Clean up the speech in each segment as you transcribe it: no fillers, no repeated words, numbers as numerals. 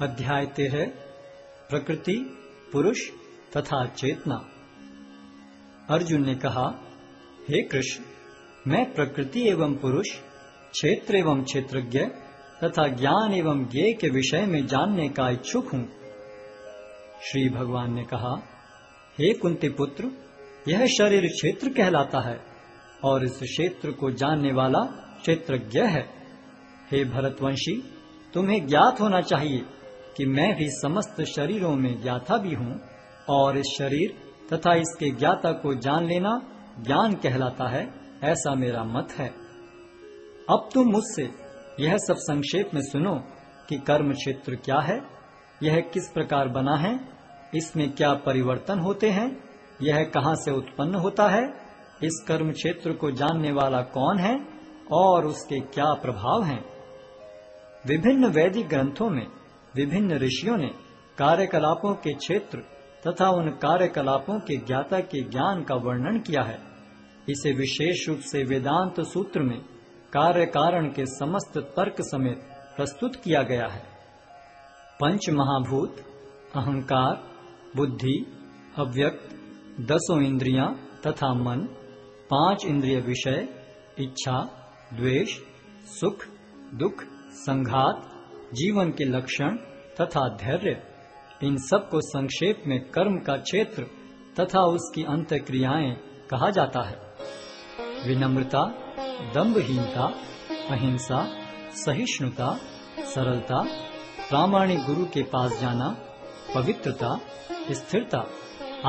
अध्याय 13 प्रकृति, पुरुष तथा चेतना। अर्जुन ने कहा, हे कृष्ण, मैं प्रकृति एवं पुरुष, क्षेत्र एवं क्षेत्रज्ञ तथा ज्ञान एवं ज्ञेय के विषय में जानने का इच्छुक हूँ। श्री भगवान ने कहा, हे कुंती पुत्र, यह शरीर क्षेत्र कहलाता है और इस क्षेत्र को जानने वाला क्षेत्रज्ञ है। हे भरतवंशी, तुम्हें ज्ञात होना चाहिए कि मैं भी समस्त शरीरों में ज्ञाता भी हूँ और इस शरीर तथा इसके ज्ञाता को जान लेना ज्ञान कहलाता है, ऐसा मेरा मत है। अब तुम मुझसे यह सब संक्षेप में सुनो कि कर्म क्षेत्र क्या है, यह किस प्रकार बना है, इसमें क्या परिवर्तन होते हैं, यह कहाँ से उत्पन्न होता है, इस कर्म क्षेत्र को जानने वाला कौन है और उसके क्या प्रभाव हैं। विभिन्न वैदिक ग्रंथों में विभिन्न ऋषियों ने कार्यकलापों के क्षेत्र तथा उन कार्यकलापों के ज्ञाता के ज्ञान का वर्णन किया है। इसे विशेष रूप से वेदांत सूत्र में कार्य कारण के समस्त तर्क समेत प्रस्तुत किया गया है। पंच महाभूत, अहंकार, बुद्धि, अव्यक्त, 10 इंद्रियां तथा मन, 5 इंद्रिय विषय, इच्छा, द्वेष, सुख, दुख, संघात, जीवन के लक्षण तथा धैर्य, इन सब को संक्षेप में कर्म का क्षेत्र तथा उसकी अंतःक्रियाएं कहा जाता है। विनम्रता, दंभहीनता, अहिंसा, सहिष्णुता, सरलता, प्रामाणिक गुरु के पास जाना, पवित्रता, स्थिरता,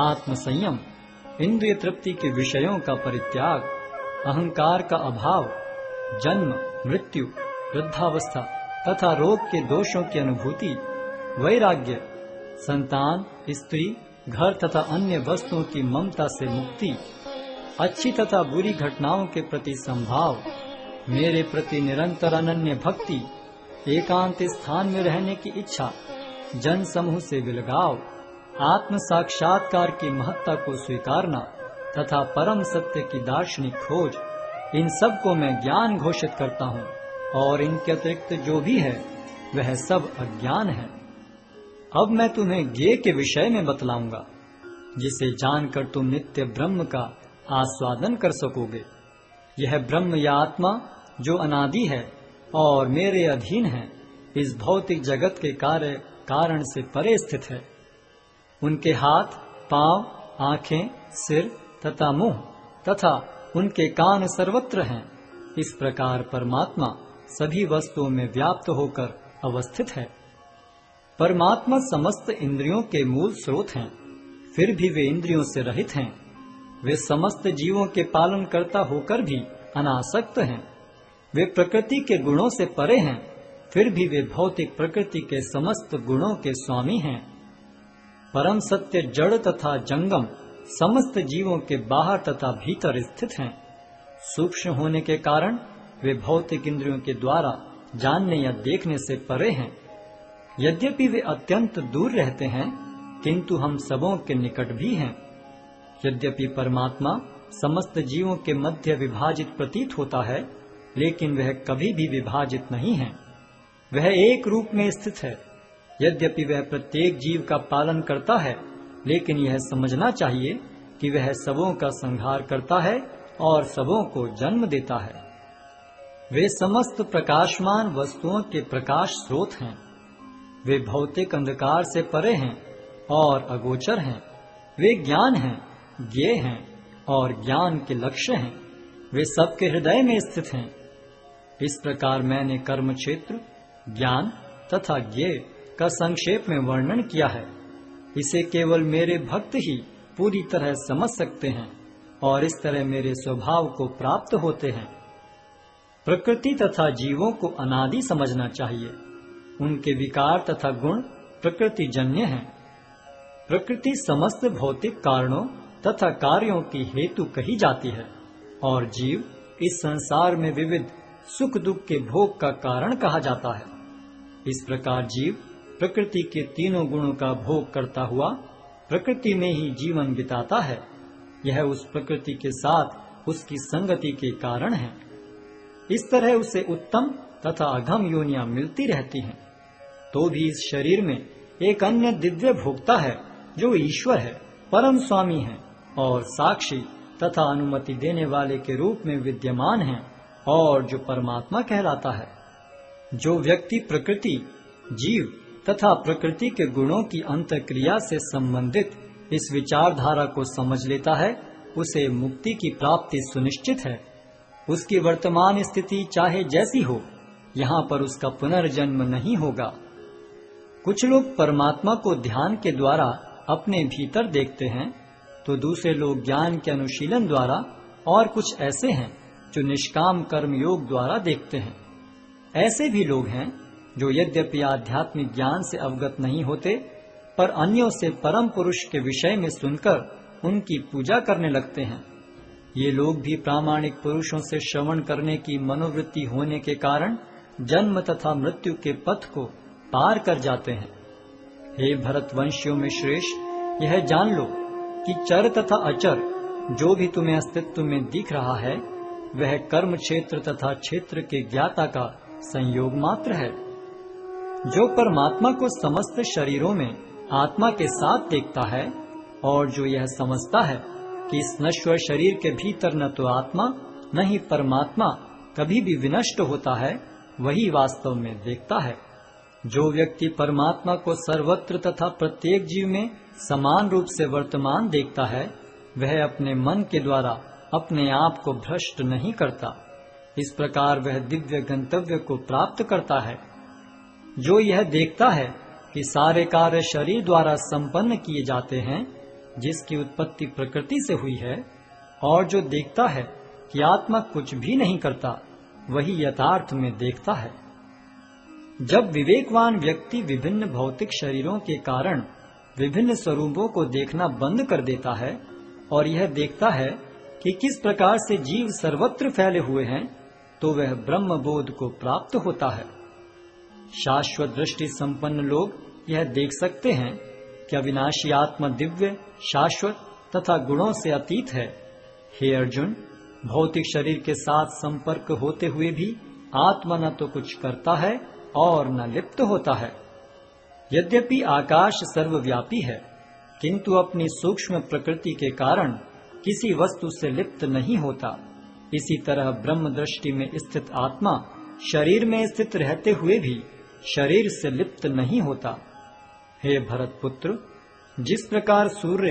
आत्मसंयम, इंद्रिय तृप्ति के विषयों का परित्याग, अहंकार का अभाव, जन्म, मृत्यु, वृद्धावस्था तथा रोग के दोषों की अनुभूति, वैराग्य, संतान, स्त्री, घर तथा अन्य वस्तुओं की ममता से मुक्ति, अच्छी तथा बुरी घटनाओं के प्रति संभाव, मेरे प्रति निरंतर अनन्य भक्ति, एकांत स्थान में रहने की इच्छा, जन समूह से विलगाव, आत्म साक्षात्कार की महत्ता को स्वीकारना तथा परम सत्य की दार्शनिक खोज, इन सब को मैं ज्ञान घोषित करता हूँ और इनके अतिरिक्त जो भी है वह सब अज्ञान है। अब मैं तुम्हें ज्ञेय के विषय में बतलाऊंगा, जिसे जानकर तुम नित्य ब्रह्म का आस्वादन कर सकोगे। यह ब्रह्म या आत्मा जो अनादि है और मेरे अधीन है, इस भौतिक जगत के कार्य कारण से परे स्थित है। उनके हाथ, पांव, आंखें, सिर तथा मुंह तथा उनके कान सर्वत्र हैं। इस प्रकार परमात्मा सभी वस्तुओं में व्याप्त होकर अवस्थित है। परमात्मा समस्त इंद्रियों के मूल स्रोत हैं, फिर भी वे इंद्रियों से रहित हैं। वे समस्त जीवों के पालन कर्ता होकर भी अनासक्त हैं। वे प्रकृति के गुणों से परे हैं, फिर भी वे भौतिक प्रकृति के समस्त गुणों के स्वामी हैं। परम सत्य जड़ तथा जंगम समस्त जीवों के बाहर तथा भीतर स्थित हैं। सूक्ष्म होने के कारण वे भौतिक इंद्रियों के द्वारा जानने या देखने से परे हैं। यद्यपि वे अत्यंत दूर रहते हैं, किंतु हम सबों के निकट भी हैं। यद्यपि परमात्मा समस्त जीवों के मध्य विभाजित प्रतीत होता है, लेकिन वह कभी भी विभाजित नहीं है। वह एक रूप में स्थित है। यद्यपि वह प्रत्येक जीव का पालन करता है, लेकिन यह समझना चाहिए कि वह सबों का संहार करता है और सबों को जन्म देता है। वे समस्त प्रकाशमान वस्तुओं के प्रकाश स्रोत हैं। वे भौतिक अंधकार से परे हैं और अगोचर हैं। वे ज्ञान हैं, ज्ञेय हैं और ज्ञान के लक्ष्य हैं। वे सबके हृदय में स्थित हैं। इस प्रकार मैंने कर्म क्षेत्र, ज्ञान तथा ज्ञेय का संक्षेप में वर्णन किया है। इसे केवल मेरे भक्त ही पूरी तरह समझ सकते हैं और इस तरह मेरे स्वभाव को प्राप्त होते हैं। प्रकृति तथा जीवों को अनादि समझना चाहिए। उनके विकार तथा गुण प्रकृति जन्य हैं। प्रकृति समस्त भौतिक कारणों तथा कार्यों की हेतु कही जाती है और जीव इस संसार में विविध सुख दुख के भोग का कारण कहा जाता है। इस प्रकार जीव प्रकृति के तीनों गुणों का भोग करता हुआ प्रकृति में ही जीवन बिताता है। यह उस प्रकृति के साथ उसकी संगति के कारण है। इस तरह उसे उत्तम तथा अधम योनियां मिलती रहती हैं। तो भी इस शरीर में एक अन्य दिव्य भोक्ता है जो ईश्वर है, परम स्वामी है और साक्षी तथा अनुमति देने वाले के रूप में विद्यमान है और जो परमात्मा कहलाता है। जो व्यक्ति प्रकृति, जीव तथा प्रकृति के गुणों की अंतःक्रिया से संबंधित इस विचारधारा को समझ लेता है, उसे मुक्ति की प्राप्ति सुनिश्चित है। उसकी वर्तमान स्थिति चाहे जैसी हो, यहाँ पर उसका पुनर्जन्म नहीं होगा। कुछ लोग परमात्मा को ध्यान के द्वारा अपने भीतर देखते हैं, तो दूसरे लोग ज्ञान के अनुशीलन द्वारा, और कुछ ऐसे हैं जो निष्काम कर्म योग द्वारा देखते हैं। ऐसे भी लोग हैं जो यद्यपि आध्यात्मिक ज्ञान से अवगत नहीं होते, पर अन्यों से परम पुरुष के विषय में सुनकर उनकी पूजा करने लगते हैं। ये लोग भी प्रामाणिक पुरुषों से श्रवण करने की मनोवृत्ति होने के कारण जन्म तथा मृत्यु के पथ को पार कर जाते हैं। हे भरतवंशियों में श्रेष्ठ, यह जान लो कि चर तथा अचर जो भी तुम्हें अस्तित्व में दिख रहा है, वह कर्म क्षेत्र तथा क्षेत्र के ज्ञाता का संयोग मात्र है। जो परमात्मा को समस्त शरीरों में आत्मा के साथ देखता है और जो यह समझता है कि इस नश्वर शरीर के भीतर न तो आत्मा न ही परमात्मा कभी भी विनष्ट होता है, वही वास्तव में देखता है। जो व्यक्ति परमात्मा को सर्वत्र तथा प्रत्येक जीव में समान रूप से वर्तमान देखता है, वह अपने मन के द्वारा अपने आप को भ्रष्ट नहीं करता। इस प्रकार वह दिव्य गंतव्य को प्राप्त करता है। जो यह देखता है कि सारे कार्य शरीर द्वारा संपन्न किए जाते हैं, जिसकी उत्पत्ति प्रकृति से हुई है, और जो देखता है कि आत्मा कुछ भी नहीं करता, वही यथार्थ में देखता है। जब विवेकवान व्यक्ति विभिन्न भौतिक शरीरों के कारण विभिन्न स्वरूपों को देखना बंद कर देता है और यह देखता है कि किस प्रकार से जीव सर्वत्र फैले हुए हैं, तो वह ब्रह्म बोध को प्राप्त होता है। शाश्वत दृष्टि संपन्न लोग यह देख सकते हैं कि अविनाशी आत्मा दिव्य, शाश्वत तथा गुणों से अतीत है। हे अर्जुन, भौतिक शरीर के साथ संपर्क होते हुए भी आत्मा न तो कुछ करता है और न लिप्त होता है। यद्यपि आकाश सर्वव्यापी है, किंतु अपनी सूक्ष्म प्रकृति के कारण किसी वस्तु से लिप्त नहीं होता। इसी तरह ब्रह्म दृष्टि में स्थित आत्मा शरीर में स्थित रहते हुए भी शरीर से लिप्त नहीं होता। हे भरतपुत्र, जिस प्रकार सूर्य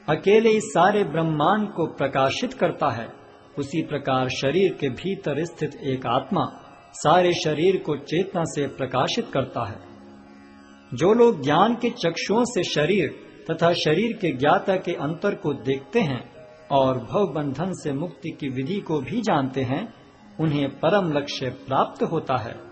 अकेले इस सारे ब्रह्मांड को प्रकाशित करता है, उसी प्रकार शरीर के भीतर स्थित एक आत्मा सारे शरीर को चेतना से प्रकाशित करता है। जो लोग ज्ञान के चक्षुओं से शरीर तथा शरीर के ज्ञाता के अंतर को देखते हैं और भव बंधन से मुक्ति की विधि को भी जानते हैं, उन्हें परम लक्ष्य प्राप्त होता है।